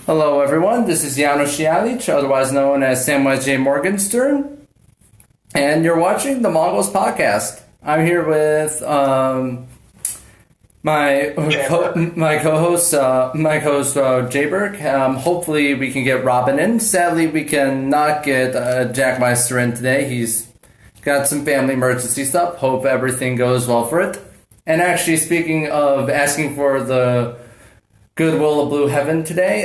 Hello, everyone. This is Janos Shialic, otherwise known as Samwise J. Morgenstern, and you're watching the Mongols Podcast. I'm here with my co-host Jay Burke. Hopefully, we can get Robin in. Sadly, we cannot get Jack Meister in today. He's got some family emergency stuff. Hope everything goes well for it. And actually, speaking of asking for the goodwill of Blue Heaven today,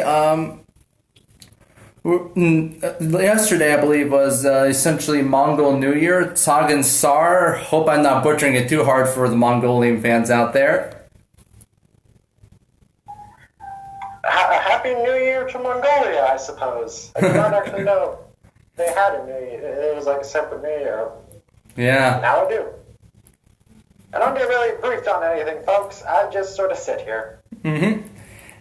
yesterday, I believe, was essentially Mongol New Year, Tsagan Sar. Hope I'm not butchering it too hard for the Mongolian fans out there. Happy New Year to Mongolia, I suppose. I did not actually know they had a New Year. It was like a separate New Year. Yeah. Now I do. I don't get really briefed on anything, folks. I just sort of sit here. Mm-hmm.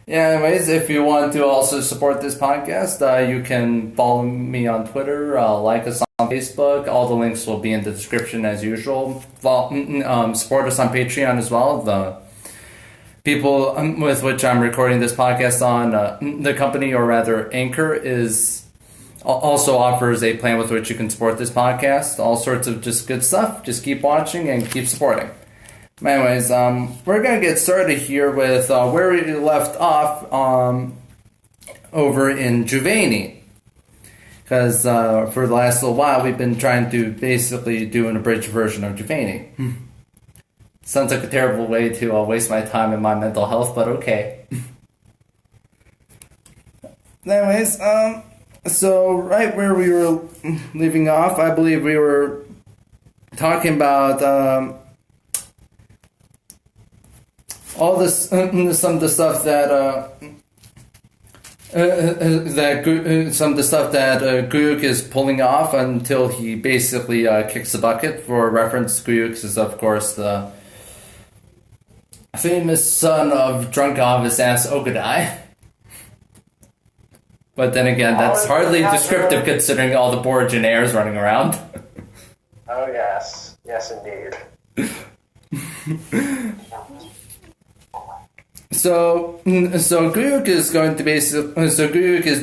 Yeah, anyways, if you want to also support this podcast, you can follow me on Twitter, like us on Facebook. All the links will be in the description as usual. Support us on Patreon as well. The people with which I'm recording this podcast on, the company, or rather Anchor, also offers a plan with which you can support this podcast. All sorts of just good stuff. Just keep watching and keep supporting. Anyways, we're going to get started here with where we left off over in Juvaini. Because for the last little while, we've been trying to basically do an abridged version of Juvaini. Sounds like a terrible way to waste my time and my mental health, but okay. Anyways, so right where we were leaving off, I believe we were talking about all this, some of the stuff that Guyuk is pulling off until he basically kicks the bucket. For reference, Guyuk is of course the famous son of drunk off his ass Ogadai. But then again, that's hardly descriptive considering all the Borgianaires running around. Oh yes, yes indeed. So Guyuk is going to Guyuk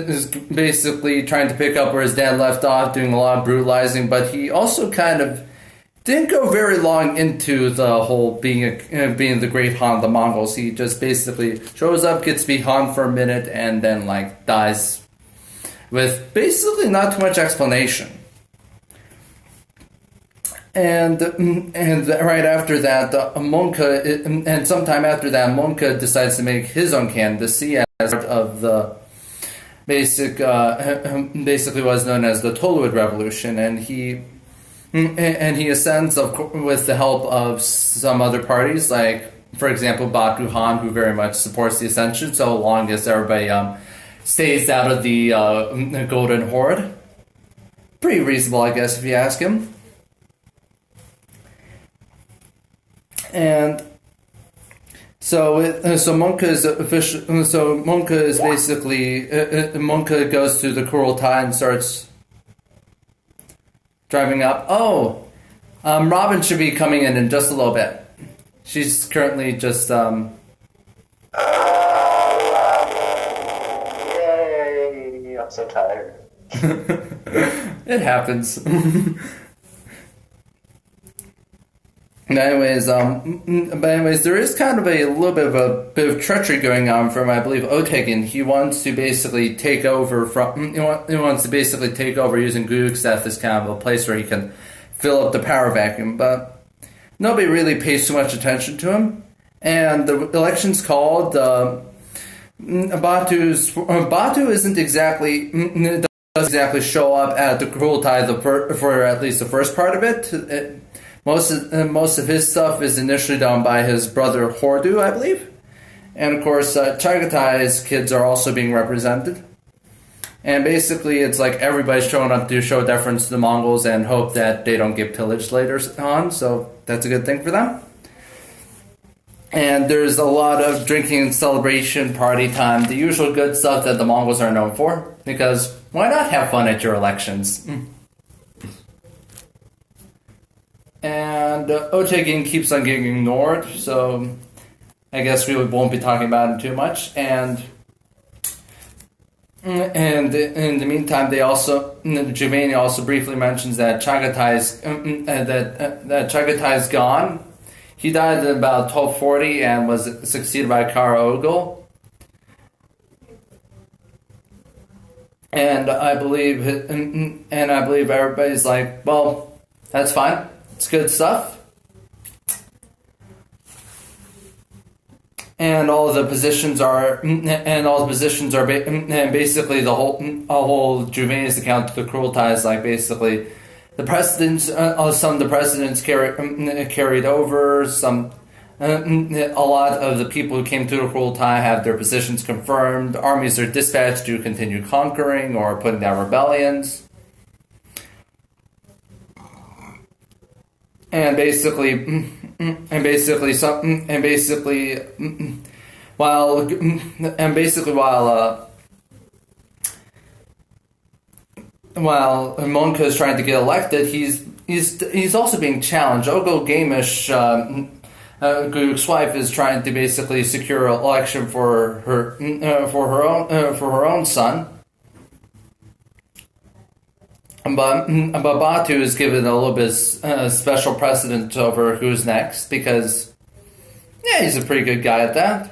is basically trying to pick up where his dad left off, doing a lot of brutalizing, but he also kind of didn't go very long into the whole being the great Han of the Mongols. He just basically shows up, gets to be Han for a minute, and then dies with basically not too much explanation. And right after that, Monka, and sometime after that, Monka decides to make his own candidacy as part of the basically was known as the Toluid Revolution, and he ascends with the help of some other parties, like for example Batu Han, who very much supports the ascension, so long as everybody stays out of the Golden Horde. Pretty reasonable, I guess, if you ask him. And Monka goes to the Kurultai and starts driving up. Robin should be coming in just a little bit. She's currently just Yay! I'm so tired. It happens. Anyways, there is kind of a little bit of treachery going on from, I believe, Otegin. He wants to basically take over using Guyuk's death as kind of a place where he can fill up the power vacuum, but nobody really pays too much attention to him. And the election's called. Batu doesn't exactly show up at the Kurultai for at least the first part of it. Most of his stuff is initially done by his brother Hordu, I believe. And of course, Chagatai's kids are also being represented. And basically, it's like everybody's showing up to show deference to the Mongols and hope that they don't get pillaged later on, so that's a good thing for them. And there's a lot of drinking and celebration, party time, the usual good stuff that the Mongols are known for, because why not have fun at your elections? And Otegin keeps on getting ignored, so I guess we won't be talking about him too much. And And in the meantime, Juvaini also briefly mentions that that Chagatai is gone. He died in about 1240 and was succeeded by Kara Ogle. And I believe everybody's like, well, that's fine. It's good stuff. And all the positions are basically the whole Juvaini's account of the Kurultai is like basically the precedents. Some of the precedents carried over. A lot of the people who came to the Kurultai have their positions confirmed. Armies are dispatched to continue conquering or putting down rebellions. And basically, while Monka is trying to get elected, he's also being challenged. Ogo Gamish, Guguk's wife, is trying to basically secure an election for her own son. But Batu is given a little bit special precedent over who's next because, yeah, he's a pretty good guy at that.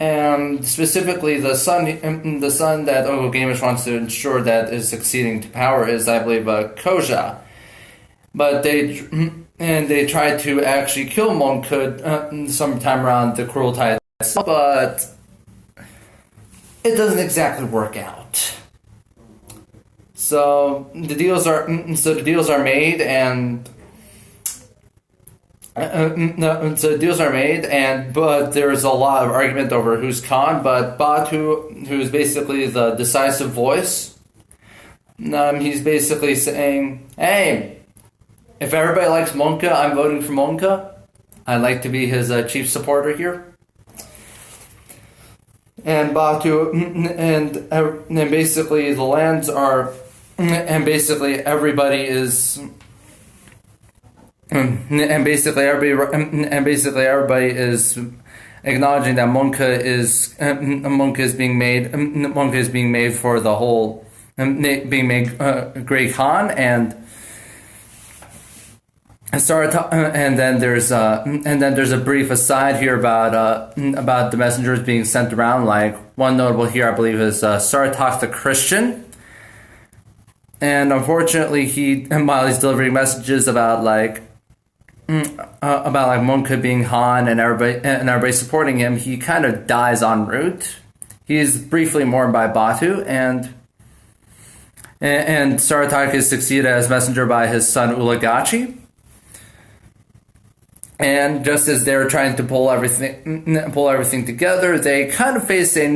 And specifically, the son that Ogo Gamish wants to ensure that is succeeding to power is, I believe, Koja. But they tried to actually kill Monkud sometime around the Kurultai, but it doesn't exactly work out. So the deals are made, but there's a lot of argument over who's Khan. But Batu, who's basically the decisive voice, he's basically saying, "Hey, if everybody likes Monka, I'm voting for Monka. I'd like to be his chief supporter here." And Batu, and basically the lands are. And basically everybody is acknowledging that Monka is being made for the whole being made Great Khan and then there's a brief aside here about the messengers being sent around. Like one notable here, I believe, is Saratok the Christian. And unfortunately, while he's delivering messages about Monka being Han and everybody supporting him, he kind of dies en route. He's briefly mourned by Batu, and Saratak is succeeded as messenger by his son Ulagachi. And just as they're trying to pull everything together, they kind of face a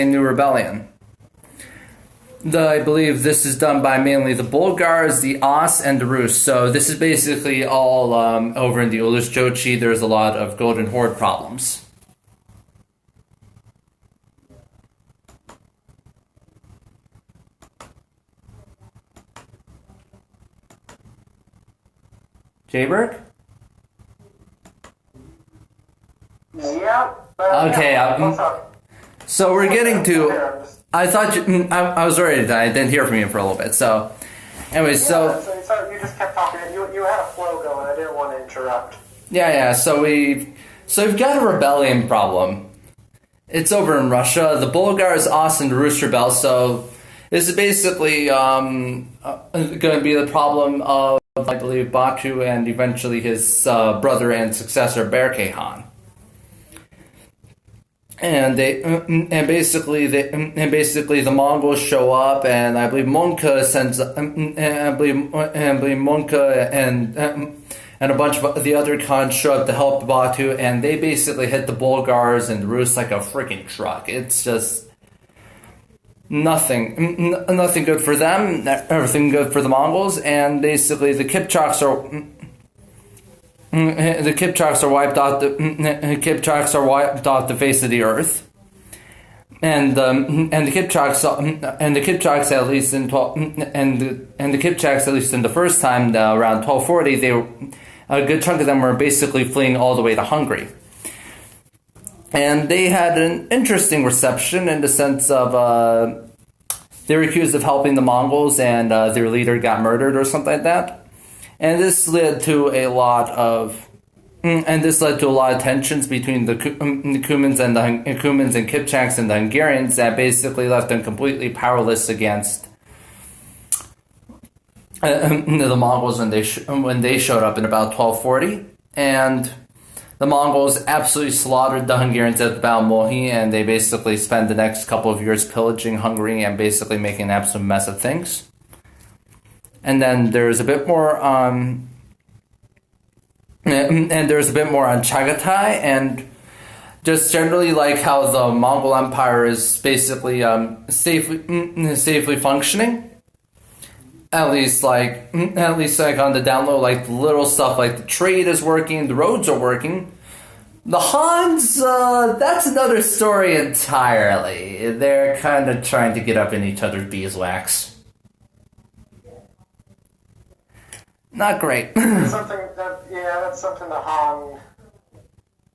new rebellion. I believe this is done by mainly the Bulgars, the Os, and the Rus. So this is basically all over in the Ulus Jochi. There's a lot of Golden Horde problems. Jayberg? Yeah. Okay. So we're getting to. I thought I was worried that I didn't hear from you for a little bit. So, anyways, so you just kept talking. You had a flow going. I didn't want to interrupt. Yeah. So we've got a rebellion problem. It's over in Russia. The Bulgars, Os, and the Rus rebel. So this is basically going to be the problem of, I believe, Batu and eventually his brother and successor Berke Khan. And basically the Mongols show up, and I believe Monka and a bunch of the other Khans show up to help Batu, and they basically hit the Bulgars and the Rus like a freaking truck. It's just nothing good for them, everything good for the Mongols, and basically the Kipchaks are wiped off the face of the earth, and the Kipchaks at least in the first time around 1240, a good chunk of them were basically fleeing all the way to Hungary. And they had an interesting reception in the sense of they were accused of helping the Mongols, and their leader got murdered or something like that. And this led to a lot of tensions between the Cumans and Kipchaks and the Hungarians that basically left them completely powerless against the Mongols when they showed up in about 1240. And the Mongols absolutely slaughtered the Hungarians at the Battle of Mohi, and they basically spent the next couple of years pillaging Hungary and basically making an absolute mess of things. And then there's a bit more on Chagatai, and just generally like how the Mongol Empire is basically safely functioning. At least like on the down low, like the little stuff like the trade is working, the roads are working. The Hans, that's another story entirely. They're kind of trying to get up in each other's beeswax. Not great. That's something the Han.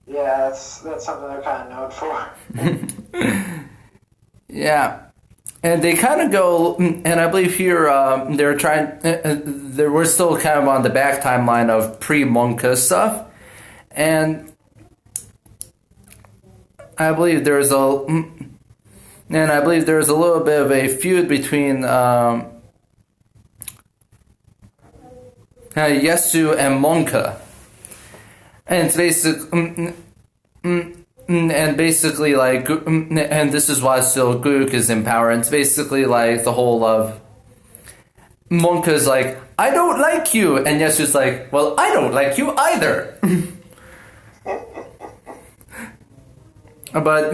Yeah, that's something they're kind of known for. Yeah. And they kind of go, and I believe here they're trying. We're still kind of on the back timeline of pre-Monka stuff, and I believe there's a little bit of a feud between Yesu and Monka, and it's basically like, and this is why still Guyuk is in power, and it's basically like the whole of Monka's like, I don't like you, and Yesu's like, well, I don't like you either. But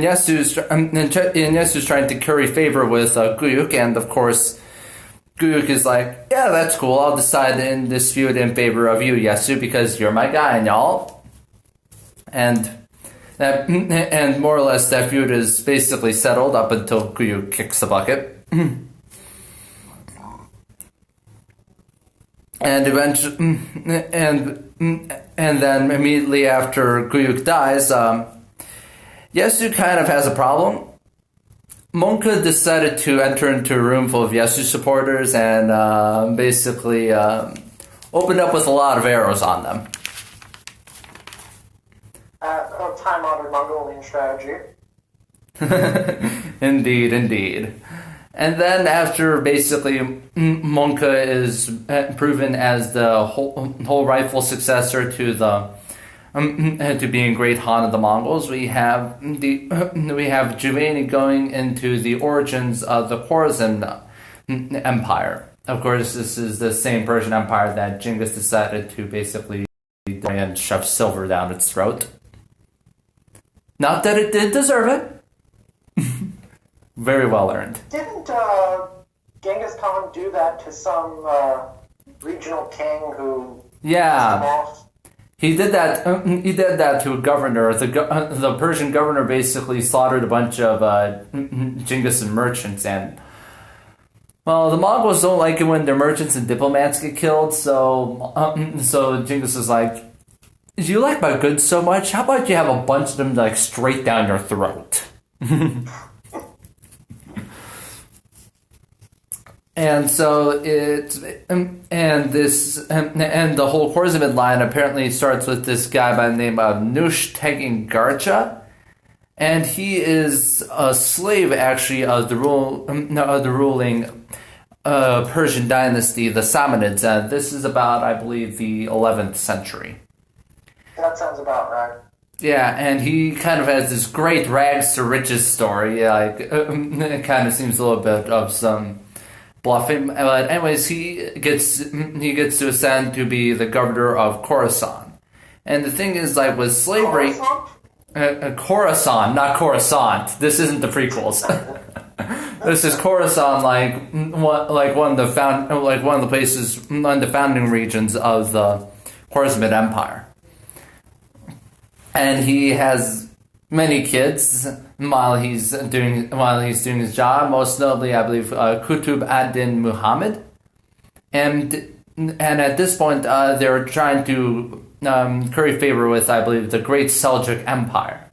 Yesu's trying to curry favor with Guyuk, and of course Guyuk is like, yeah, that's cool, I'll decide in this feud in favor of you, Yesu, because you're my guy, and y'all. And more or less that feud is basically settled up until Guyuk kicks the bucket. And eventually, and then immediately after Guyuk dies, Yesu kind of has a problem. Monka decided to enter into a room full of Yesu supporters and basically opened up with a lot of arrows on them. Time-honored Mongolian strategy. Indeed. And then after basically Monka is proven as the whole rightful successor to to being great Han of the Mongols, we have Juvaini going into the origins of the Khwarezm Empire. Of course, this is the same Persian Empire that Genghis decided to basically and shove silver down its throat. Not that it did deserve it. Very well earned. Didn't Genghis Khan do that to some regional king who pissed him off? He did that. He did that to a governor. The Persian governor basically slaughtered a bunch of Genghis merchants, and well, the Mongols don't like it when their merchants and diplomats get killed. So Genghis is like, you like my goods so much? How about you have a bunch of them like straight down your throat? And so the whole Khwarezmid line apparently starts with this guy by the name of Nush Tegin Garcha, and he is a slave actually of the ruling Persian dynasty, the Samanids. This is about, I believe, the 11th century. That sounds about right. Yeah, and he kind of has this great rags to riches story. Like it kind of seems a little bit of some bluffing, but anyways, he gets to ascend to be the governor of Khorasan. And the thing is, like with slavery, Khorasan, not Coruscant. This isn't the prequels. This is Khorasan, one of the founding regions of the Khwarezmid Empire. And he has many kids while he's doing his job. Most notably, I believe, Qutb ad-Din Muhammad. And at this point, they're trying to curry favor with, I believe, the Great Seljuk Empire.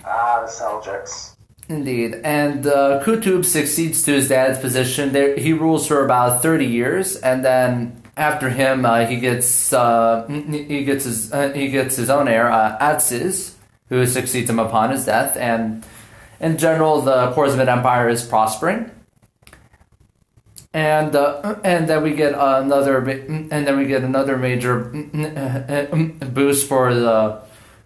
Ah, the Seljuks. Indeed, and Qutb succeeds to his dad's position. There, he rules for about 30 years, and then after him, he gets his own heir, Atsiz, who succeeds him upon his death. And in general, the Khwarezmid Empire is prospering. And then we get another major boost for the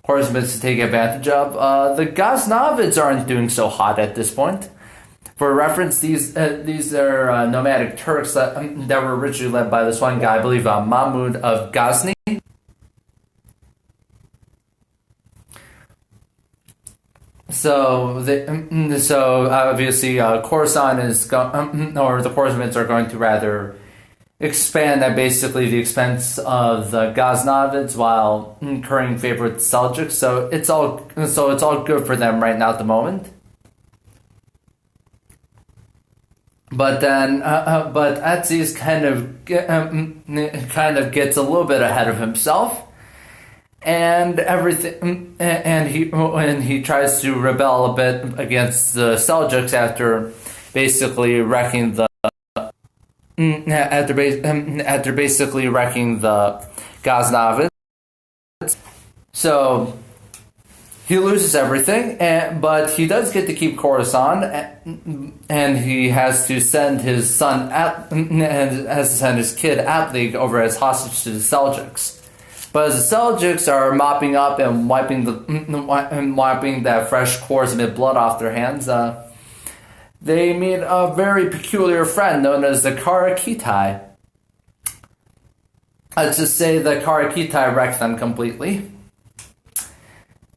Khwarezmids to take advantage of. The Ghaznavids aren't doing so hot at this point. For reference, these are nomadic Turks that were originally led by this one guy, I believe, Mahmud of Ghazni. So obviously, Khorasan or the Khwarezmids are going to rather expand at basically the expense of the Ghaznavids while incurring favor with the Seljuks. So it's all good for them right now at the moment. But then, but Atsiz kind of gets a little bit ahead of himself, and everything, and he tries to rebel a bit against the Seljuks after basically wrecking the Ghaznavids. So he loses everything, but he does get to keep Khorasan, and he has to send his son his kid Atlig over as hostage to the Seljuks. But as the Seljuks are mopping up and wiping that fresh Khwarezmid blood off their hands, they meet a very peculiar friend known as the Karakitai. Let's just say the Karakitai wrecked them completely.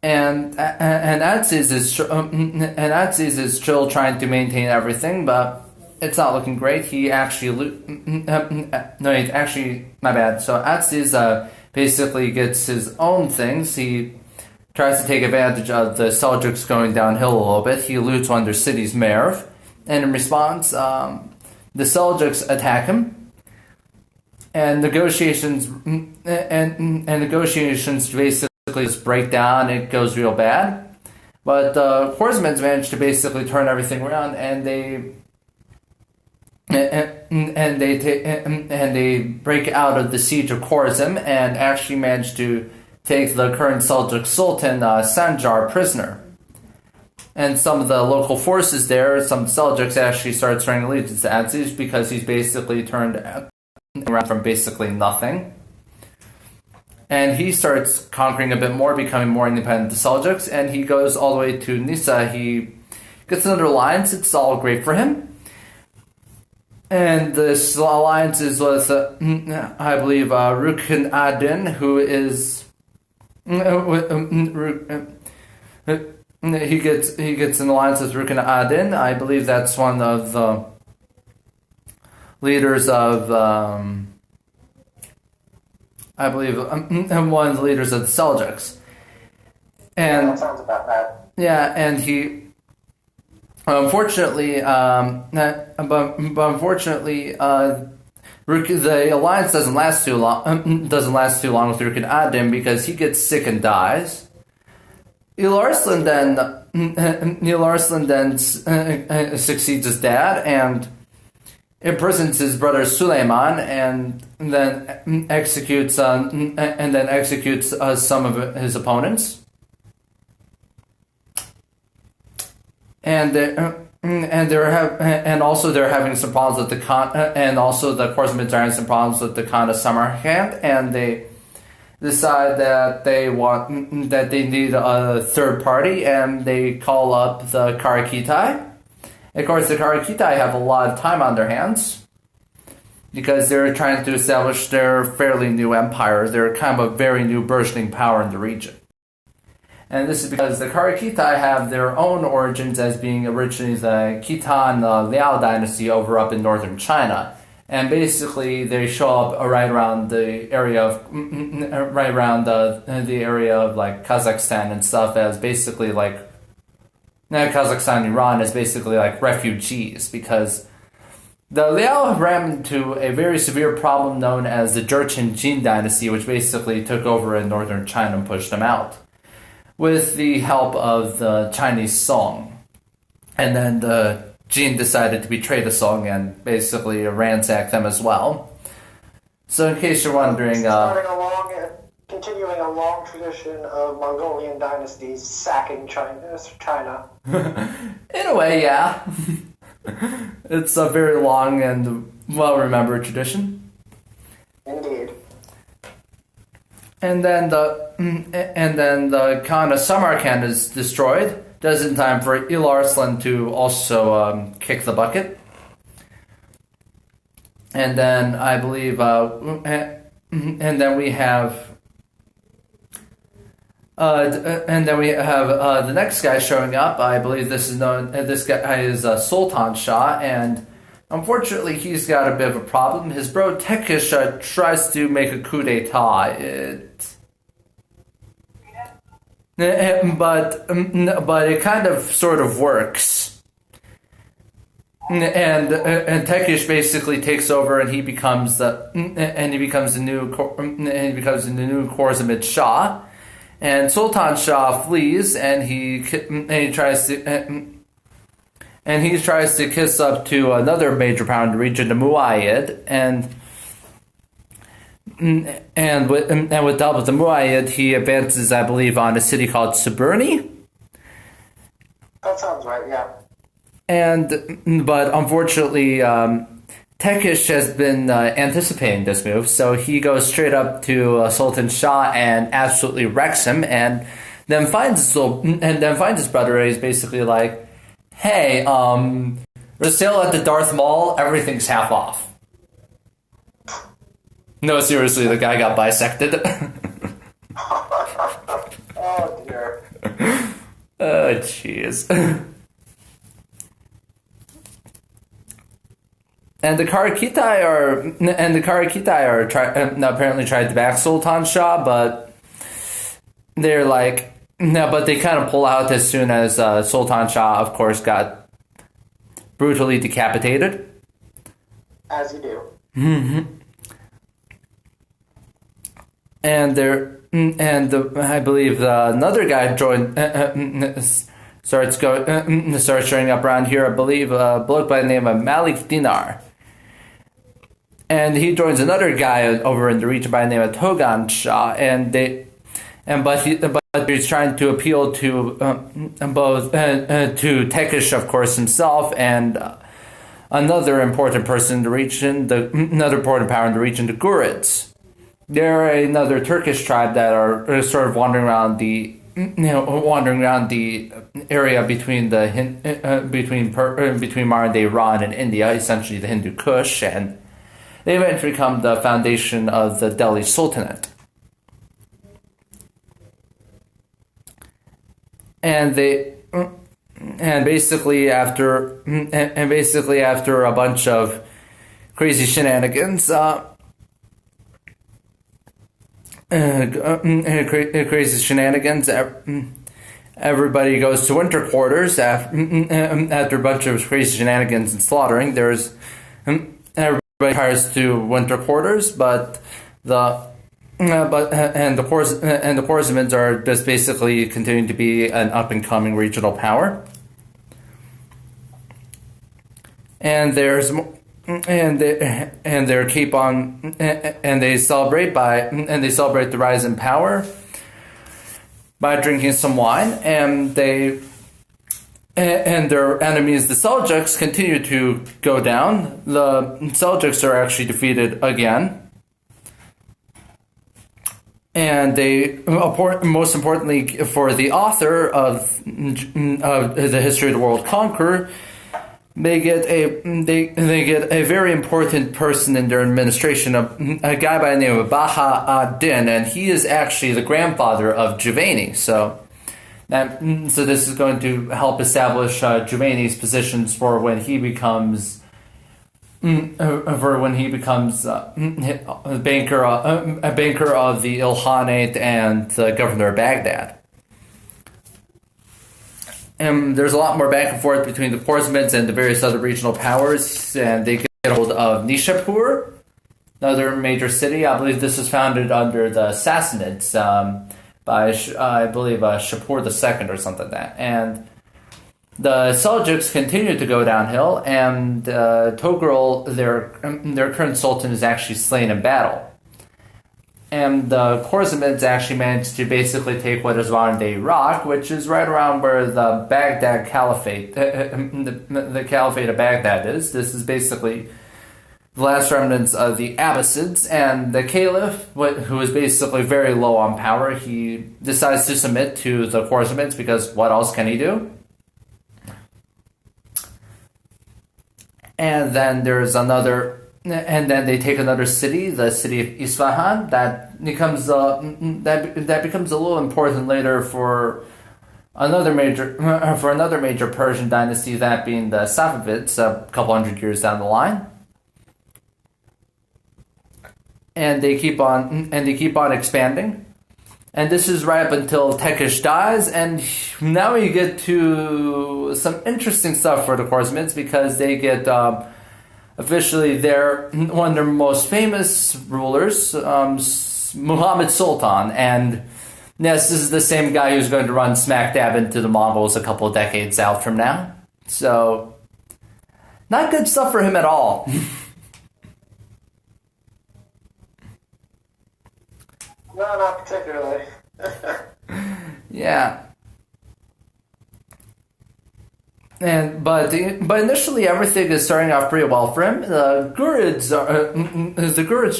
And Atsiz is still trying to maintain everything, but it's not looking great. So Atsiz basically gets his own things. He tries to take advantage of the Seljuks going downhill a little bit. He loots one of their cities, Merv, and in response, the Seljuks attack him. And negotiations basically just break down. It goes real bad, but the Khwarezmids managed to basically turn everything around, and they break out of the siege of Khwarezm and actually manage to take the current Seljuk Sultan Sanjar prisoner. And some of the local forces there, some Seljuks, actually start swearing allegiance to Atsiz because he's basically turned around from basically nothing. And he starts conquering a bit more, becoming more independent of the Seljuks, and he goes all the way to Nisa. He gets another alliance. It's all great for him. And this alliance is with, I believe, Rukn Adin, who is... He gets an alliance with Rukn Adin. I believe that's one of the leaders of... one of the leaders of the Seljuks. And that sounds about that. Yeah, and he... Unfortunately, the alliance doesn't last too long. With Rukn Adin because he gets sick and dies. Neil Arslan then succeeds his dad and imprisons his brother Suleiman, and then executes some of his opponents. And they're having some problems with the Khan, and also the Khwarezmids are having some problems with the Khan of Samarkand, and they decide that they need a third party, and they call up the Karakitai. Of course, the Karakitai have a lot of time on their hands because they're trying to establish their fairly new empire. They're kind of a very new burgeoning power in the region. And this is because the Karakitai have their own origins as being originally the Khitan Liao dynasty over up in northern China. And basically, they show up right around the area of like Kazakhstan and stuff as basically like Kazakhstan, Iran is basically like refugees because The Liao ran into a very severe problem known as the Jurchen Jin dynasty, which basically took over in northern China and pushed them out, with the help of the Chinese Song. And then the Jin decided to betray the Song and basically ransack them as well. So in case you're wondering... continuing a long tradition of Mongolian dynasties sacking China. In a way, yeah. It's a very long and well-remembered tradition. Indeed. And then the Khan of Samarkand is destroyed, just in time for Ilar Arslan to also kick the bucket. And then I believe, and then we have the next guy showing up. I believe this guy is Sultan Shah, and unfortunately he's got a bit of a problem. His bro Tekish tries to make a coup d'etat. But it kind of sort of works. And Tekish basically takes over, and he becomes the new Khwarezmid Shah. And Sultan Shah flees, and he tries to kiss up to another major power in the region, the Muayyid, and with the help of the Muayyid, he advances, I believe, on a city called Suburni. That sounds right, yeah. But unfortunately, Tekish has been anticipating this move, so he goes straight up to Sultan Shah and absolutely wrecks him, and then finds his brother. And he's basically like, "Hey, the sale at the Darth Mall, everything's half off." No, seriously, the guy got bisected. Oh dear. Oh jeez. And the Karakitai are apparently tried to back Sultan Shah, but they're like, no, but they kind of pull out as soon as Sultan Shah, of course, got brutally decapitated. As you do. Mm-hmm. I believe another guy joined. Starts showing up around here. I believe a bloke by the name of Malik Dinar. And he joins another guy over in the region by the name of Togan Shah, but he's trying to appeal to both to Tekish, of course, himself, and another important person in the region, another important power in the region, the Ghurids. They're another Turkish tribe that are sort of wandering around the area between between modern-day Iran and India, essentially the Hindu Kush, and they eventually become the foundation of the Delhi Sultanate. And basically after a bunch of crazy shenanigans, everybody goes to winter quarters after a bunch of crazy shenanigans and slaughtering. Everybody hires to winter quarters, but the Khwarezmids are just basically continuing to be an up and coming regional power. And they celebrate the rise in power by drinking some wine, and their enemies, the Seljuks, continue to go down. The Seljuks are actually defeated again. And most importantly, for the author of the History of the World Conqueror, they get a very important person in their administration, a guy by the name of Baha ad-Din, and he is actually the grandfather of Juvaini. So this is going to help establish Juvaini's positions for when he becomes a banker of the Ilkhanate and the governor of Baghdad. And there's a lot more back and forth between the Khwarezmids and the various other regional powers, and they get stronghold of Nishapur, another major city. I believe this was founded under the Sassanids by, I believe, Shapur II or something like that. And the Seljuks continued to go downhill, and Togrul, their current sultan, is actually slain in battle. And the Khwarezmids actually managed to basically take what is modern-day Iraq, which is right around where the Baghdad Caliphate, the Caliphate of Baghdad is. This is basically the last remnants of the Abbasids, and the Caliph, who is basically very low on power, he decides to submit to the Khwarezmids because what else can he do? And then they take another city, the city of Isfahan. That becomes a little important later for another major Persian dynasty, that being the Safavids, a couple hundred years down the line. And they keep on expanding. And this is right up until Tekish dies, and now we get to some interesting stuff for the Khwarezmids, because they get officially one of their most famous rulers, Muhammad Sultan, and yes, this is the same guy who's going to run smack dab into the Mongols a couple of decades out from now. So, not good stuff for him at all. No, not particularly. Yeah. But initially everything is starting off pretty well for him. The Ghurids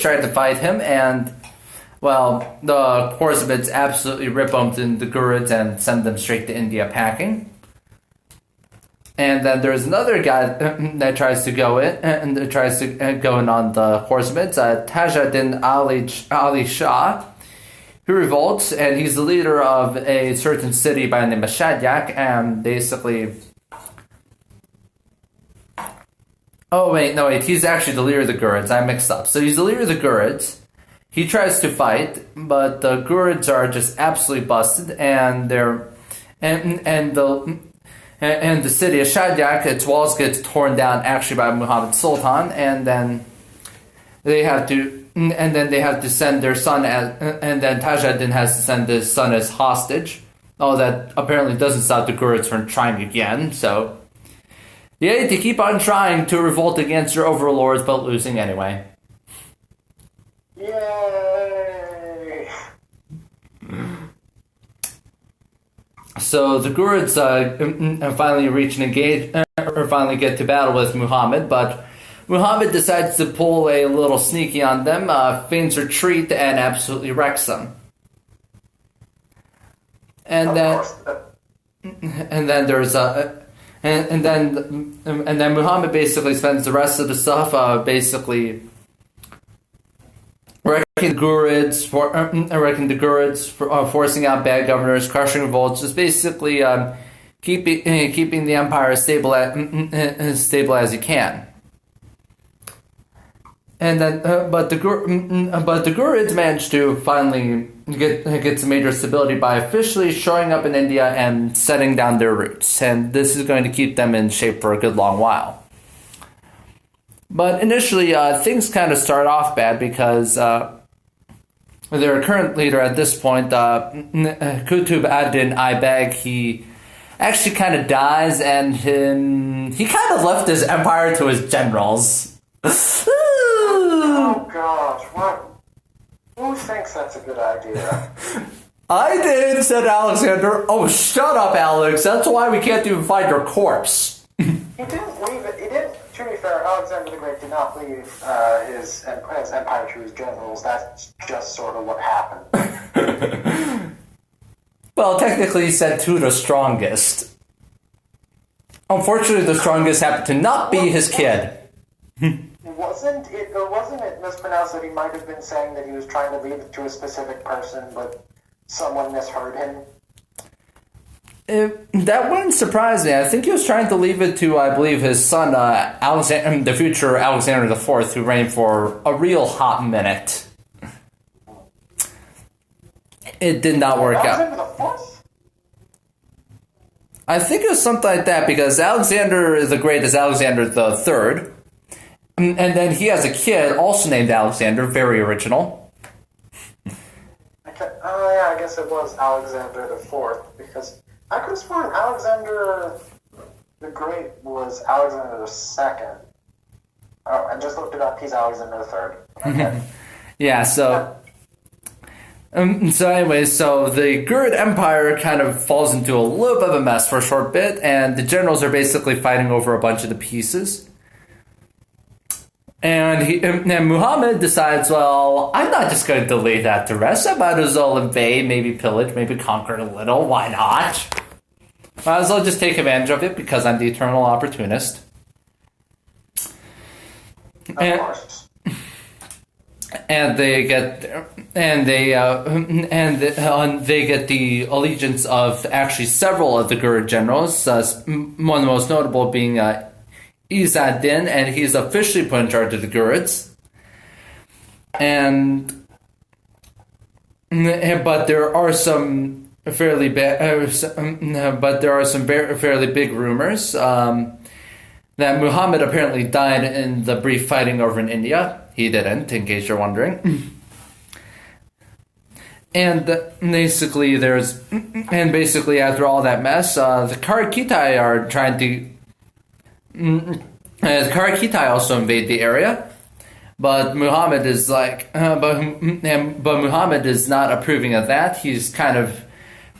tried to fight him, and well, the Khwarezmids absolutely rip open the Ghurids and send them straight to India packing. And then there's another guy that tries to go in on the Khwarezmids, Tajuddin Ali Shah, who revolts, and he's the leader of a certain city by the name of Shadyak, and basically... Oh, wait, he's actually the leader of the Ghurids. I mixed up. So he's the leader of the Ghurids. He tries to fight, but the Ghurids are just absolutely busted, and the city of Shadyak, its walls get torn down actually by Muhammad Sultan, and then they have to send their son and then Tajuddin has to send his son as hostage. Oh, that apparently doesn't stop the Ghurids from trying again, so yeah, they keep on trying to revolt against their overlords, but losing anyway. Yay! So the Ghurids finally finally get to battle with Muhammad, but Muhammad decides to pull a little sneaky on them, feigns retreat, and absolutely wrecks them. And then Muhammad basically spends the rest of the stuff basically wrecking the Ghurids, forcing out bad governors, crushing revolts, just basically keeping the empire as stable as he can. And then, but the Ghurids managed to finally get some major stability by officially showing up in India and setting down their roots. And this is going to keep them in shape for a good long while. But initially, things kind of start off bad because their current leader at this point, Qutb ad-Din Aibeg, he actually kind of dies, and he kind of left his empire to his generals. Oh gosh, what? Who thinks that's a good idea? I did, said Alexander. Oh, shut up, Alex. That's why we can't even find your corpse. He didn't leave it. He didn't. To be fair, Alexander the Great did not leave his empire to his generals. That's just sort of what happened. Well, technically, he said to the strongest. Unfortunately, the strongest happened to not be his kid. Wasn't it mispronounced that he might have been saying that he was trying to leave it to a specific person, but someone misheard him? That wouldn't surprise me. I think he was trying to leave it to, I believe, his son, the future Alexander IV, who reigned for a real hot minute. It did not work out. Alexander IV? I think it was something like that, because Alexander the Great is Alexander the III, and then he has a kid also named Alexander, very original. Oh yeah, I guess it was Alexander the Fourth, because I could have sworn Alexander the Great was Alexander the Second. Oh, I just looked it up. He's Alexander the Third. Okay. Yeah. So anyway, so the Gurrid Empire kind of falls into a little bit of a mess for a short bit, and the generals are basically fighting over a bunch of the pieces. And Muhammad decides, well, I'm not just going to lay that to rest. I might as well invade, maybe pillage, maybe conquer a little. Why not? Might as well just take advantage of it because I'm the eternal opportunist. Of course. And they get the allegiance of actually several of the Gurrid generals. One of the most notable being Izz-ad-Din, and he's officially put in charge of the Gurids. But there are some fairly fairly big rumors that Muhammad apparently died in the brief fighting over in India. He didn't, in case you're wondering. And basically, after all that mess, the Khwarezmids are trying to. The Khwarezmids also invade the area, but Muhammad is but Muhammad is not approving of that. He's kind of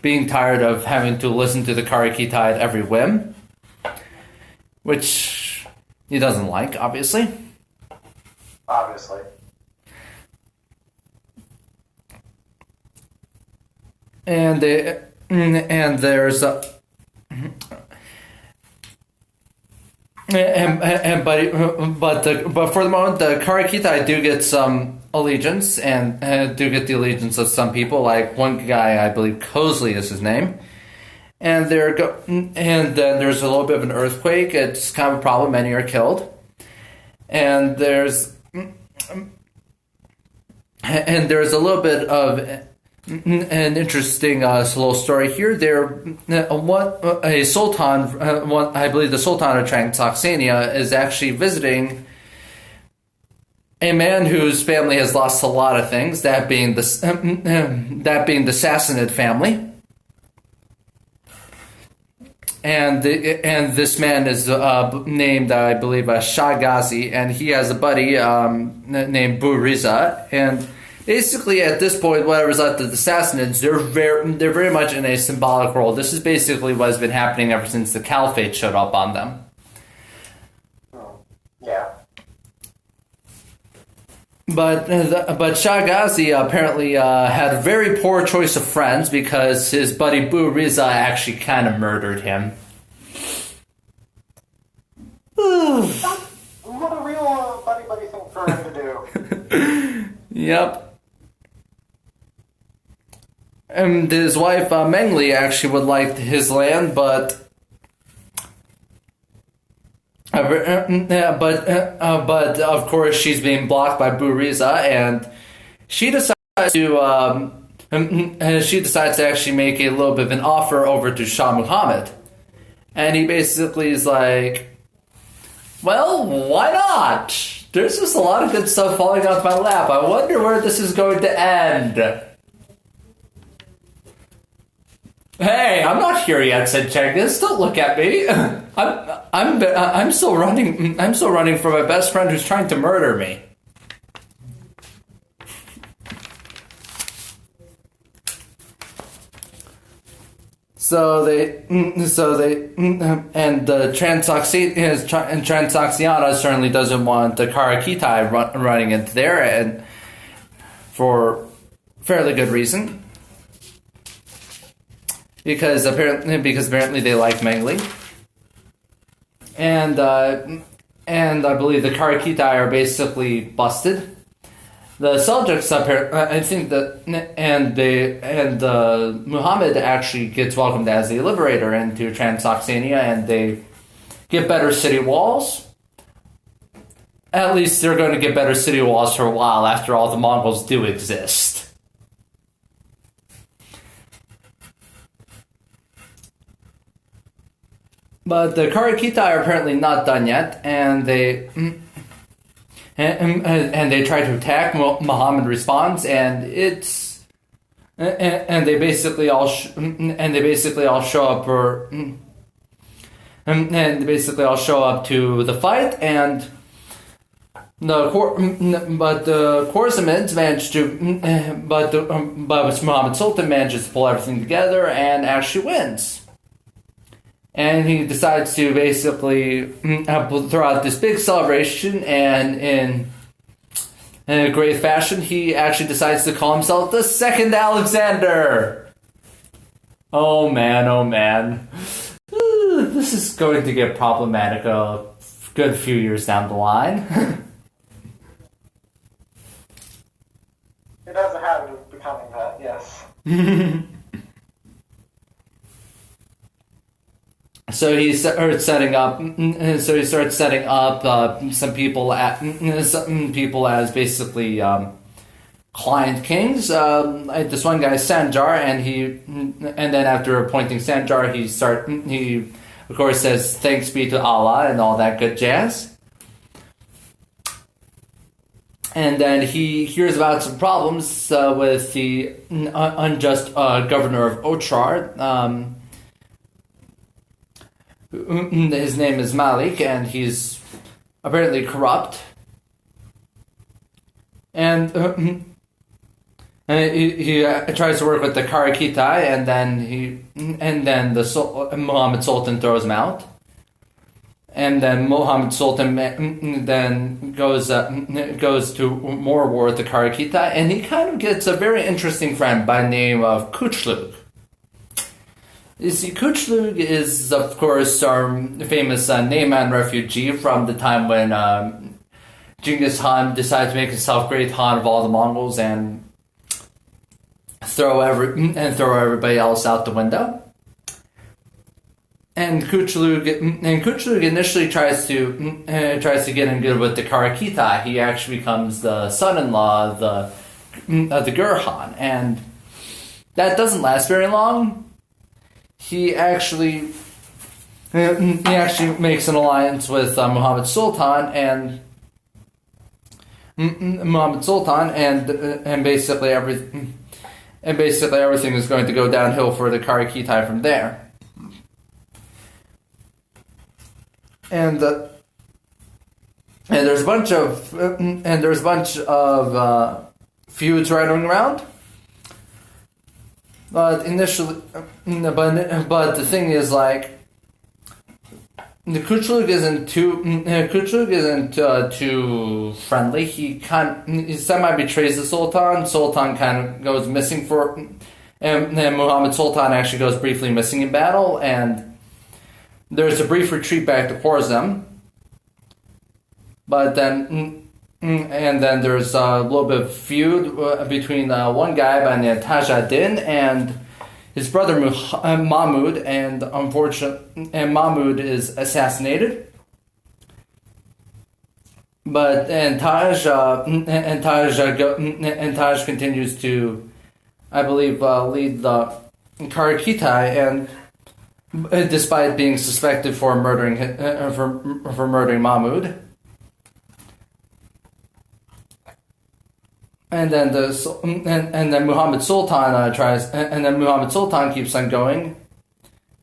being tired of having to listen to the Khwarezmids at every whim, which he doesn't like, obviously. Obviously. And there's but for the moment, the Khwarezmids do get some allegiance and do get the allegiance of some people. Like one guy, I believe Cosley is his name, and then there's a little bit of an earthquake. It's kind of a problem. Many are killed, and there's a little bit of an interesting little story here. A sultan, I believe the Sultan of Transoxania, is actually visiting a man whose family has lost a lot of things. That being the Sassanid family, and this man is named, I believe, Shah Ghazi, and he has a buddy named Bu Riza, and basically, at this point, whatever's left of the Sassanids, they're very much in a symbolic role. This is basically what has been happening ever since the Caliphate showed up on them. Yeah. But Shah Ghazi apparently had a very poor choice of friends because his buddy Bu Riza actually kind of murdered him. What a real buddy thing for him to do. Yep. And his wife Mengli actually would like his land, but of course she's being blocked by Bu Riza, and she decides to actually make a little bit of an offer over to Shah Muhammad, and he basically is like, well, why not? There's just a lot of good stuff falling off my lap. I wonder where this is going to end. Hey, I'm not here yet, said Cengiz. Don't look at me. I'm still running. I'm still running from my best friend who's trying to murder me. And Transoxiana certainly doesn't want the Khwarezmids running into there, and for fairly good reason. Because apparently they like Mengli, and I believe the Khwarezmids are basically busted. The Seljuks I think that Muhammad actually gets welcomed as a liberator into Transoxania, and they get better city walls. At least they're going to get better city walls for a while. After all, the Mongols do exist. But the Khwarezmids are apparently not done yet, and they and they try to attack. Muhammad responds, and they basically all show up to the fight, and the Khwarezmids managed to, but Muhammad Sultan manages to pull everything together and actually wins. And he decides to basically throw out this big celebration, and in a great fashion, he actually decides to call himself the Second Alexander. Oh man. This is going to get problematic a good few years down the line. It has a habit of becoming that, yes. So he starts setting up. Some people as basically client kings. This one guy Sanjar, and then after appointing Sanjar, he of course says thanks be to Allah and all that good jazz. And then he hears about some problems with the unjust governor of Otrar. His name is Malik, and he's apparently corrupt. And he tries to work with the Karakitai, and then Muhammad Sultan throws him out. And then Muhammad Sultan then goes to more war with the Karakitai, and he kind of gets a very interesting friend by the name of Kuchlug. You see, Kuchlug is, of course, our famous Neyman refugee from the time when Genghis Khan decided to make himself great Khan of all the Mongols and throw everybody else out the window. And Kuchlug initially tries to get in good with the Karakitai. He actually becomes the son-in-law of the Gur Khan, and that doesn't last very long. He actually makes an alliance with Muhammad Sultan, and basically everything is going to go downhill for the Karakitai from there. And there's a bunch of feuds running around. But the thing is, like, the Kuchlug isn't too friendly. He semi betrays the Sultan. Sultan kind of goes missing and Muhammad Sultan actually goes briefly missing in battle, and there's a brief retreat back to Khwarezm. But then there's a little bit of feud between one guy by the name of Taj ad-Din and his brother Mahmud, and Mahmud is assassinated. But Taj continues to, I believe, lead the Karakitai, and despite being suspected for murdering Mahmud. And then Muhammad Sultan Muhammad Sultan keeps on going,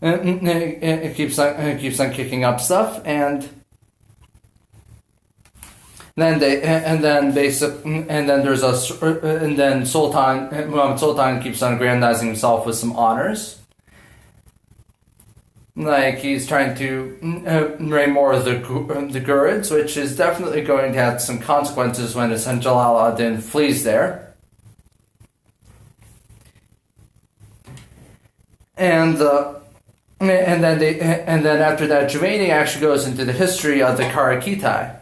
keeps on kicking up stuff, and then Muhammad Sultan keeps on aggrandizing himself with some honors. Like, he's trying to reign more of the Ghurids, which is definitely going to have some consequences when his son Jalal ad-Din flees there. And then after that, Juvaini actually goes into the history of the Karakitai.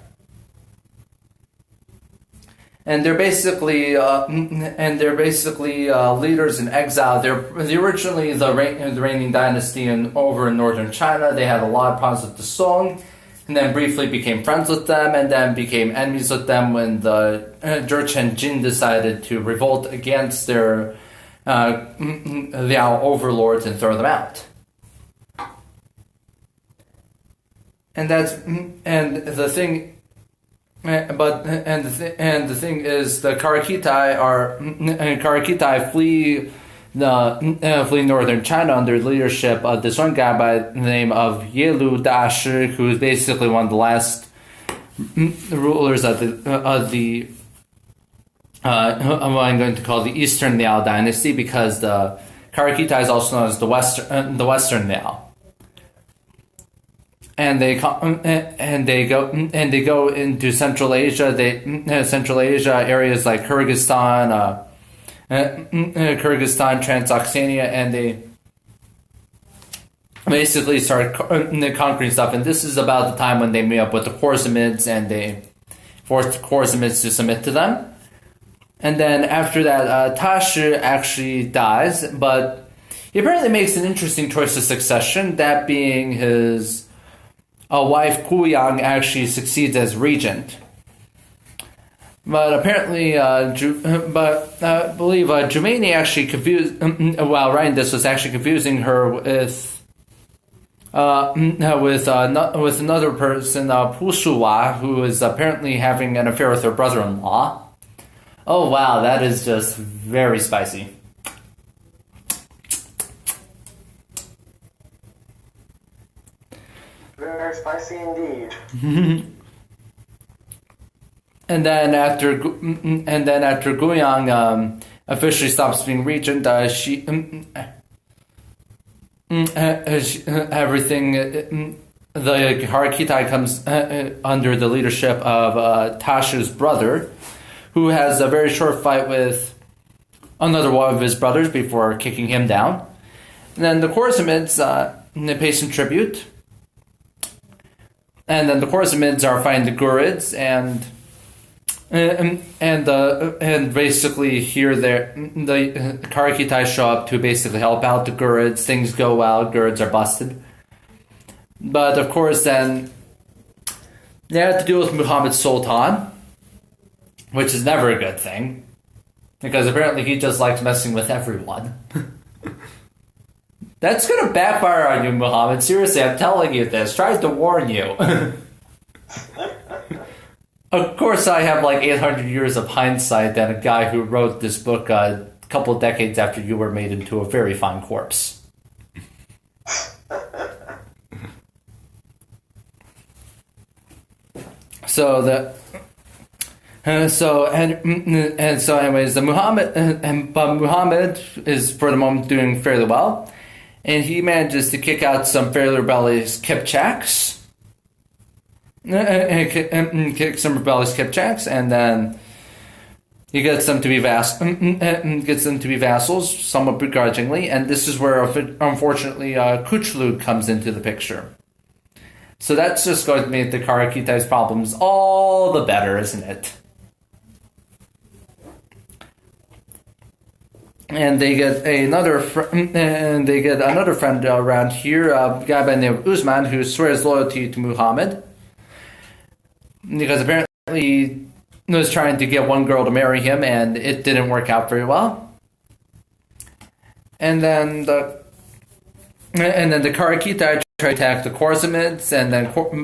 And they're basically leaders in exile. They're originally the reigning dynasty over in northern China. They had a lot of problems with the Song, and then briefly became friends with them, and then became enemies with them when the Jurchen Jin decided to revolt against their Liao overlords and throw them out. And the thing the thing is, the Karakitai flee northern China under the leadership of this one guy by the name of Yelu Dashi, who is basically one of the last rulers of the what I'm going to call the Eastern Liao dynasty, because the Karakitai is also known as the Western Liao. And they go into Central Asia. Central Asia areas like Kyrgyzstan, Transoxania, and they basically start conquering stuff. And this is about the time when they meet up with the Khwarezmids, and they force the Khwarezmids to submit to them. And then after that, Tashi actually dies, but he apparently makes an interesting choice of succession, that being his wife Kuyang actually succeeds as regent. But apparently, I believe Juvaini actually confused, while writing this, was actually confusing her with another person, Pusuwa, who is apparently having an affair with her brother-in-law. Oh wow, that is just very spicy. Very spicy indeed. And then after Guyang officially stops being regent, the Karakitai comes under the leadership of Tashu's brother, who has a very short fight with another one of his brothers before kicking him down. And then the Khwarezmids pay some tribute. And then the Khwarezmids are fighting the Gurids, and basically here the Karakitai show up to basically help out the Gurids. Things go well, Gurids are busted. But of course then they have to deal with Muhammad Sultan, which is never a good thing, because apparently he just likes messing with everyone. That's gonna backfire on you, Muhammad. Seriously, I'm telling you this. Tries to warn you. Of course, I have like 800 years of hindsight than a guy who wrote this book a couple decades after you were made into a very fine corpse. Anyways, Muhammad is for the moment doing fairly well, and he manages to kick out some fairly rebellious Kipchaks. Kick some rebellious Kipchaks, and then he gets them to be vassals, somewhat begrudgingly. And this is where, unfortunately, Kuchlug comes into the picture. So that's just going to make the Karakitai's problems all the better, isn't it? And they get another friend around here, a guy by the name of Usman, who swears loyalty to Muhammad, because apparently he was trying to get one girl to marry him, and it didn't work out very well. And then the Karakitai try to attack the Khwarezmids,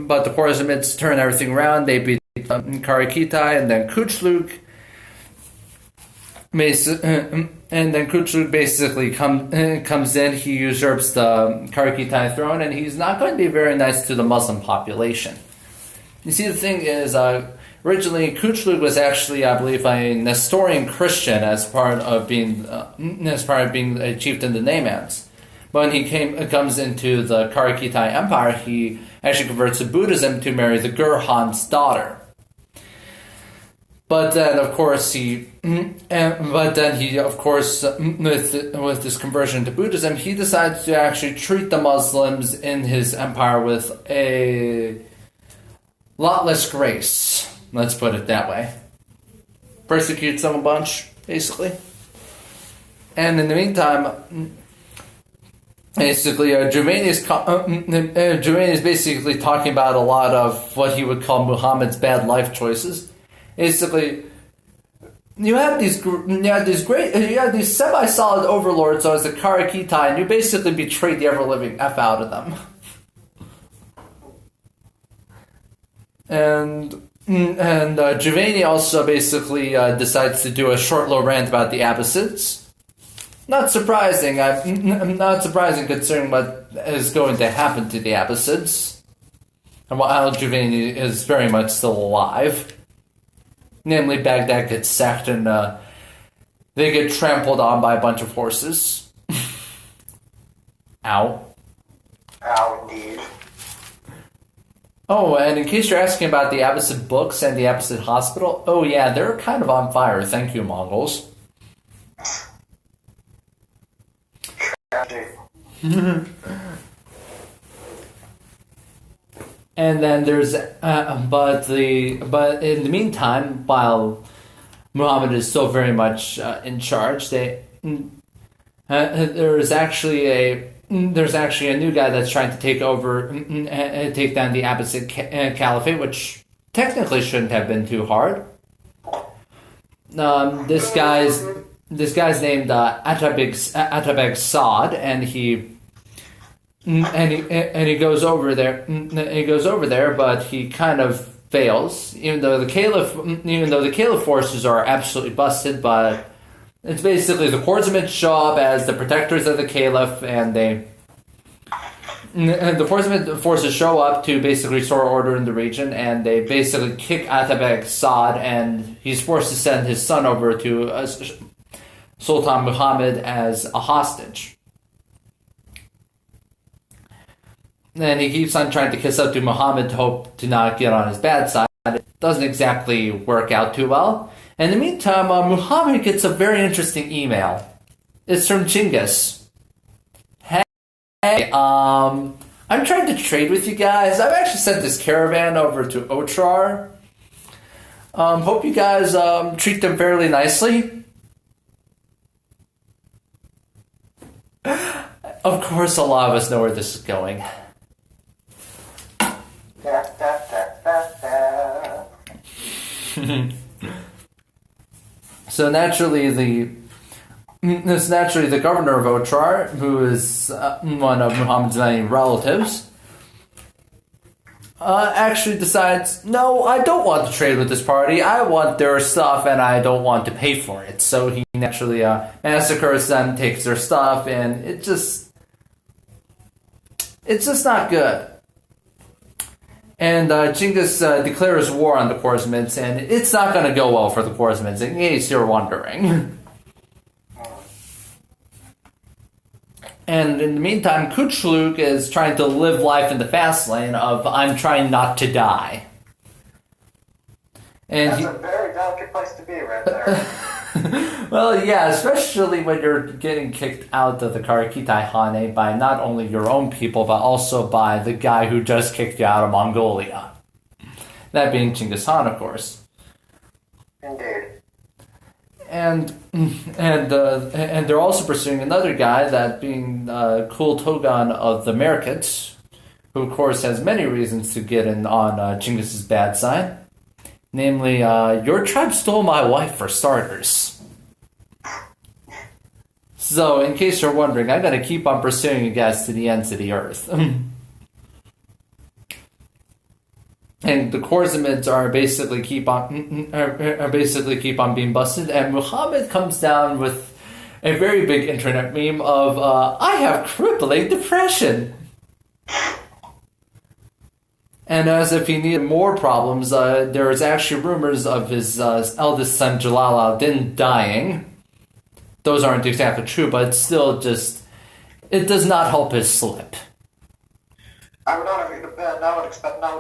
but the Khwarezmids turn everything around. They beat Karakitai, and then Kuchlug basically comes in. He usurps the Karakitai throne, and he's not going to be very nice to the Muslim population. You see, the thing is, originally Kuchlug was actually, I believe, a Nestorian Christian as part of being a chieftain of the Naimans. But when he comes into the Karakitai Empire, he actually converts to Buddhism to marry the Gurhan's daughter. But then, of course, with this conversion to Buddhism, he decides to actually treat the Muslims in his empire with a lot less grace. Let's put it that way. Persecutes them a bunch, basically. And in the meantime, basically, Juvaini is basically talking about a lot of what he would call Muhammad's bad life choices. Basically, you have these semi-solid overlords as the Karakitai, and you basically betrayed the ever-living F out of them. And And Juvaini also basically decides to do a short little rant about the Abbasids. Not surprising. Not surprising considering what is going to happen to the Abbasids. And while Juvaini is very much still alive. Namely, Baghdad gets sacked and they get trampled on by a bunch of horses. Ow. Ow, indeed. Oh, and in case you're asking about the Abbasid books and the Abbasid hospital, oh yeah, they're kind of on fire. Thank you, Mongols. And then there's, but in the meantime, while Muhammad is still very much in charge, there's actually a new guy that's trying to take over and take down the Abbasid Caliphate, which technically shouldn't have been too hard. This guy's named Atabeg Saad, and he goes over there. He goes over there, but he kind of fails, even though the Caliph forces are absolutely busted. But it's basically the Khwarezmids show up as the protectors of the Caliph, and the Khwarezmid forces show up to basically restore order in the region, and they basically kick Atabeg Saad, and he's forced to send his son over to Sultan Muhammad as a hostage. And he keeps on trying to kiss up to Muhammad to hope to not get on his bad side. It doesn't exactly work out too well. In the meantime, Muhammad gets a very interesting email. It's from Genghis. Hey, I'm trying to trade with you guys. I've actually sent this caravan over to Otrar. Hope you guys treat them fairly nicely. Of course, a lot of us know where this is going. So naturally, the governor of Otrar, who is one of Muhammad's many relatives, actually decides, no, I don't want to trade with this party. I want their stuff, and I don't want to pay for it. So he naturally massacres them, takes their stuff, and it's just not good. And Genghis declares war on the Khwarezmids, and it's not going to go well for the Khwarezmids, in case you're wondering. And in the meantime, Kuchluk is trying to live life in the fast lane of, I'm trying not to die. And That's a very delicate place to be right there. Well, yeah, especially when you're getting kicked out of the Karakitai Hane by not only your own people, but also by the guy who just kicked you out of Mongolia. That being Genghis Khan, of course. Indeed. And they're also pursuing another guy, that being Kul Togan of the Merkits, who of course has many reasons to get in on Genghis's bad side. Namely, your tribe stole my wife, for starters. So, in case you're wondering, I'm going to keep on pursuing you guys to the ends of the earth. And the Khwarezmids are basically keep on being busted, and Muhammad comes down with a very big internet meme of I have crippling depression. And as if he needed more problems, there is actually rumors of his eldest son Jalal al-Din dying. Those aren't exactly true, but it's still it does not help his slip. I would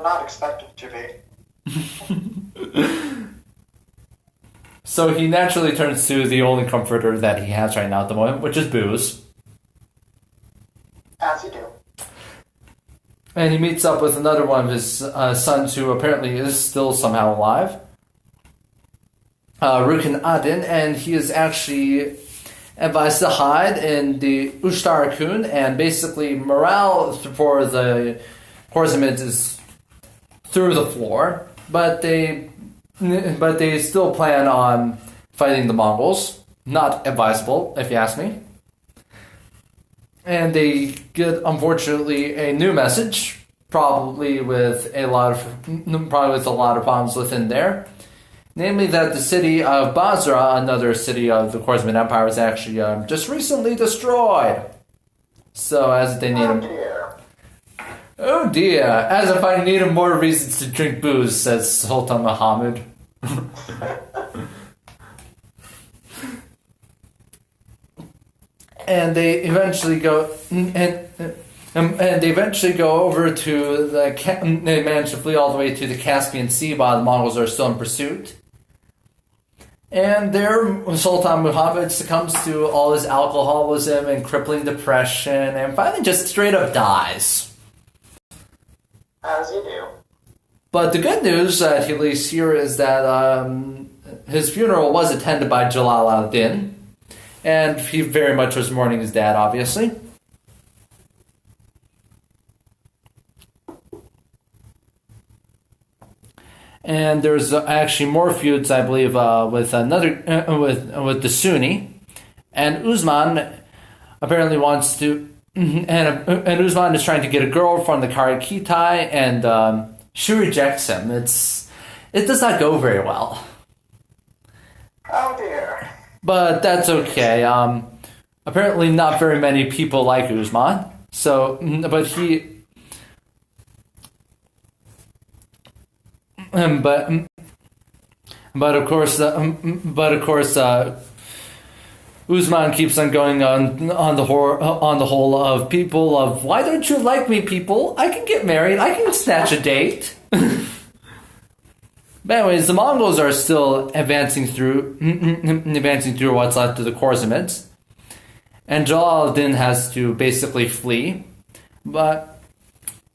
not expect it to be. So he naturally turns to the only comforter that he has right now at the moment, which is booze. As you do. And he meets up with another one of his sons who apparently is still somehow alive. Rukin Adin, and he is actually advised to hide in the Ushtarakun, and basically morale for the Khwarezmids is through the floor, but they still plan on fighting the Mongols. Not advisable, if you ask me. And they get, unfortunately, a new message probably with a lot of problems within there. Namely, that the city of Basra, another city of the Khwarezmid Empire, was actually just recently destroyed. So, as they need Oh dear, as if I needed more reasons to drink booze, says Sultan Muhammad. And they eventually go over to they manage to flee all the way to the Caspian Sea while the Mongols are still in pursuit. And there, Sultan Muhammad succumbs to all his alcoholism and crippling depression, and finally just straight up dies. As you do. But the good news that he leaves here is that his funeral was attended by Jalal ad-Din, and he very much was mourning his dad, obviously. And there's actually more feuds, I believe, with the Sunni, and Usman apparently wants to, and Usman is trying to get a girl from the Karakitai, and she rejects him. It does not go very well. Oh dear. But that's okay. Apparently, not very many people like Usman. So, but he. But of course, Usman keeps on going on the whole of people of, why don't you like me, people? I can get married. I can snatch a date. But anyways, the Mongols are still advancing through what's left of the Khwarezmids, and Jalal ad-Din has to basically flee,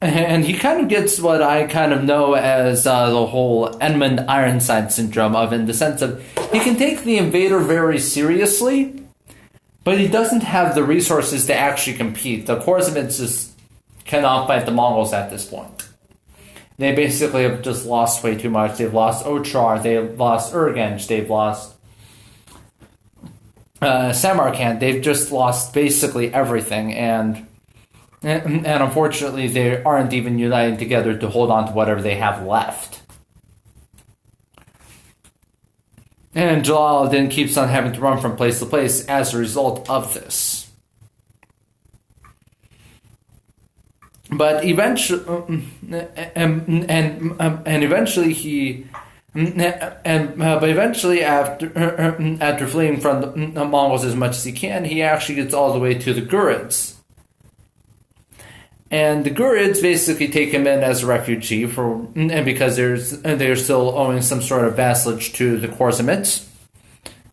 and he kind of gets what I kind of know as the whole Edmund Ironside syndrome in the sense of he can take the invader very seriously, but he doesn't have the resources to actually compete. The Khwarezmids just cannot fight the Mongols at this point. They basically have just lost way too much. They've lost Ochar, they've lost Urgench, they've lost Samarkand. They've just lost basically everything, and unfortunately they aren't even uniting together to hold on to whatever they have left. And Jalal ad-Din keeps on having to run from place to place as a result of this. But eventually, after fleeing from the Mongols as much as he can, he actually gets all the way to the Ghurids. And the Ghurids basically take him in as a refugee because they're still owing some sort of vassalage to the Khwarezmids.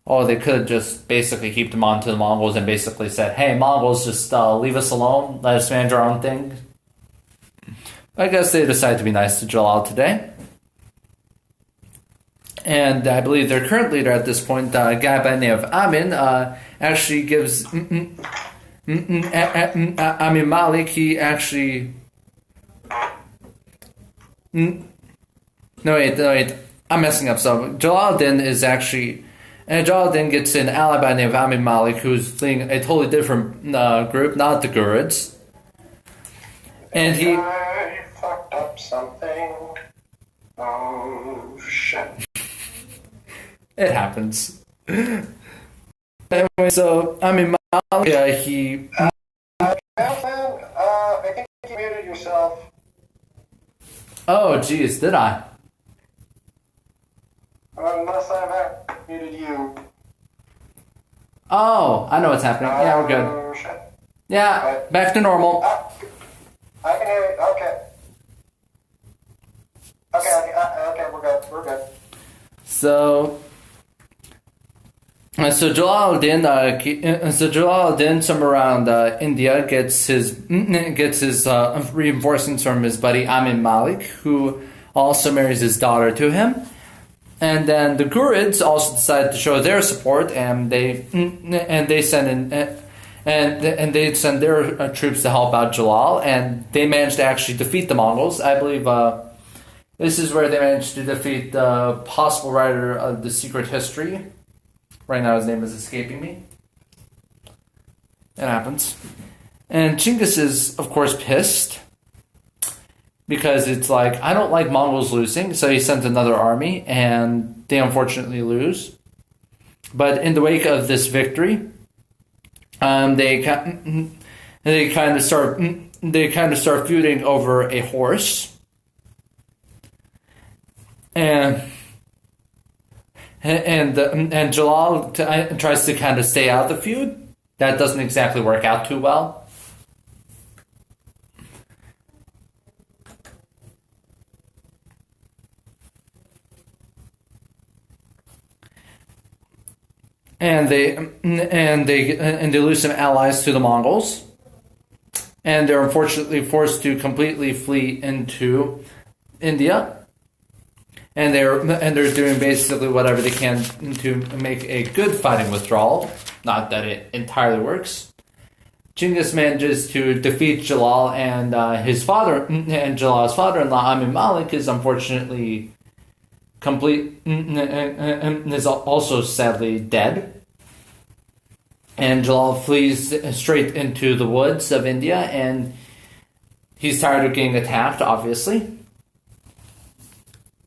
Or they could just basically keep them on to the Mongols and basically said, hey, Mongols, just leave us alone, let us manage our own thing. I guess they decided to be nice to Jalal today. And I believe their current leader at this point, a guy by the name of Amin, actually gives... Amin Malik, he actually... No, wait. I'm messing up. So, Jalal ad-Din is actually... And Jalal ad-Din gets an ally by the name of Amin Malik, who's leading a totally different group, not the Ghurids. And he... I fucked up something. Oh, shit. It happens. Anyway, so, Amin Malik, he... Elfman, I think you muted yourself. Oh, geez, did I? Unless I've muted you. Oh, I know what's happening. Yeah, we're good. Shit. Yeah, back to normal. I can hear you. Okay. Okay, we're good. So Jalal ad-Din, somewhere around India, gets his reinforcements from his buddy Amin Malik, who also marries his daughter to him. And then the Ghurids also decide to show their support, and they send their troops to help out Jalal, and they managed to actually defeat the Mongols. I believe this is where they managed to defeat the possible writer of The Secret History. Right now his name is escaping me. It happens. And Chinggis is, of course, pissed. because it's like, I don't like Mongols losing, so he sent another army, and they unfortunately lose. But in the wake of this victory, they kind of start feuding over a horse, and Jalal tries to kind of stay out of the feud. That doesn't exactly work out too well. And they lose some allies to the Mongols, and they're unfortunately forced to completely flee into India. And they're doing basically whatever they can to make a good fighting withdrawal. Not that it entirely works. Genghis manages to defeat Jalal, and his father and Jalal's father-in-law Amin Malik is unfortunately is also sadly dead. And Jalal flees straight into the woods of India, and he's tired of getting attacked, obviously.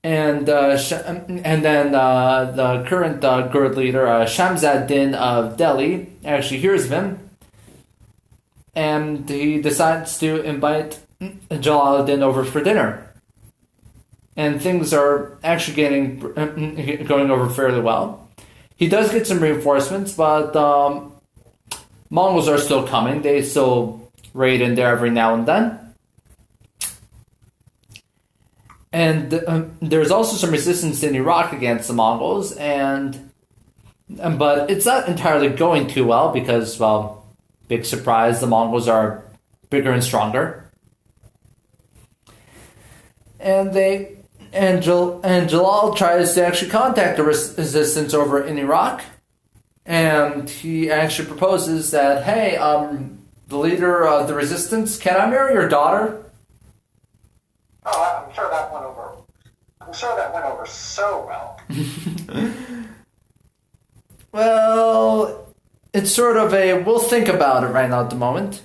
And then the current Gurd leader, Shamsad-Din of Delhi, actually hears of him, and he decides to invite Jalaluddin over for dinner. And things are actually going over fairly well. He does get some reinforcements, but Mongols are still coming. They still raid in there every now and then. And there's also some resistance in Iraq against the Mongols, but it's not entirely going too well because, well, big surprise, the Mongols are bigger and stronger. And Jalal tries to actually contact the resistance over in Iraq, and he actually proposes that, hey, the leader of the resistance, can I marry your daughter? Oh, I'm sure that went over. I'm sure that went over so well. Well, it's sort of a we'll think about it right now at the moment,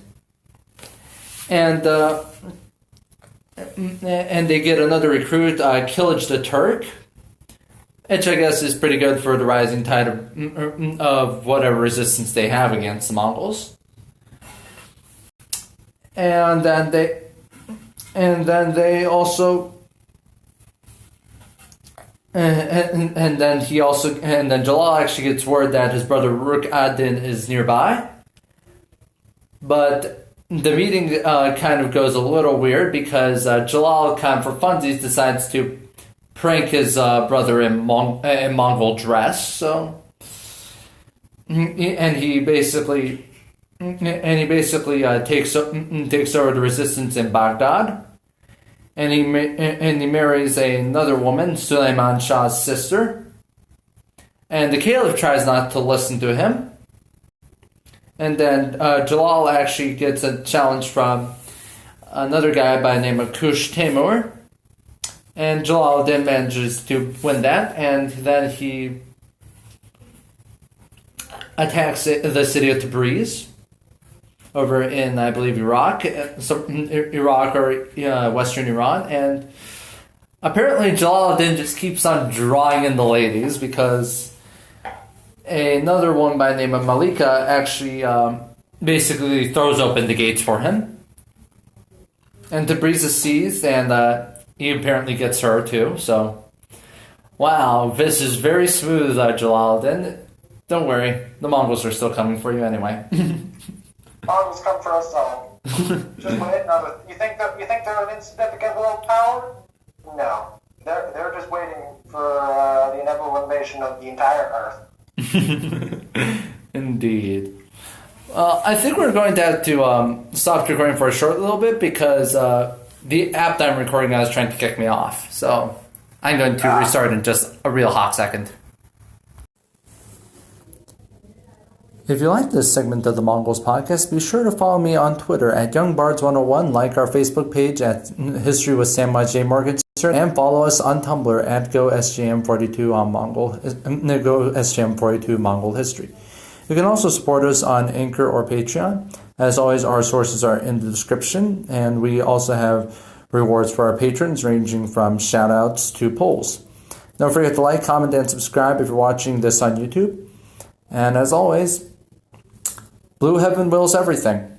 and they get another recruit, Kilij the Turk, which I guess is pretty good for the rising tide of whatever resistance they have against the Mongols, and then they also, and then Jalal actually gets word that his brother Ruk ad-Din is nearby. But the meeting kind of goes a little weird because Jalal, kind of for funsies, decides to prank his brother in Mongol dress. So, he basically takes over the resistance in Baghdad. And he marries another woman, Suleiman Shah's sister. And the caliph tries not to listen to him. And then Jalal actually gets a challenge from another guy by the name of Kush Temur. And Jalal then manages to win that. And then he attacks the city of Tabriz over in, I believe, Iraq or Western Iran, and apparently Jalaluddin just keeps on drawing in the ladies because another one by the name of Malika actually basically throws open the gates for him, and Tabriz is seized, and he apparently gets her too. So, wow, this is very smooth, Jalaluddin. Don't worry, the Mongols are still coming for you anyway. Mongols come for us all. Just wait another. You think they're an insignificant little power? No, they're just waiting for the inevitable invasion of the entire Earth. Indeed. I think we're going to have to stop recording for a short little bit because the app that I'm recording on is trying to kick me off. So I'm going to restart in just a real hot second. If you like this segment of the Mongols Podcast, be sure to follow me on Twitter at YoungBards101, like our Facebook page at History with Samwise J. Morgan, and follow us on Tumblr at GoSJM42 on GoSJM42 Mongol History. You can also support us on Anchor or Patreon. As always, our sources are in the description, and we also have rewards for our patrons, ranging from shout-outs to polls. Don't forget to like, comment, and subscribe if you're watching this on YouTube. And as always, Blue Heaven wills everything.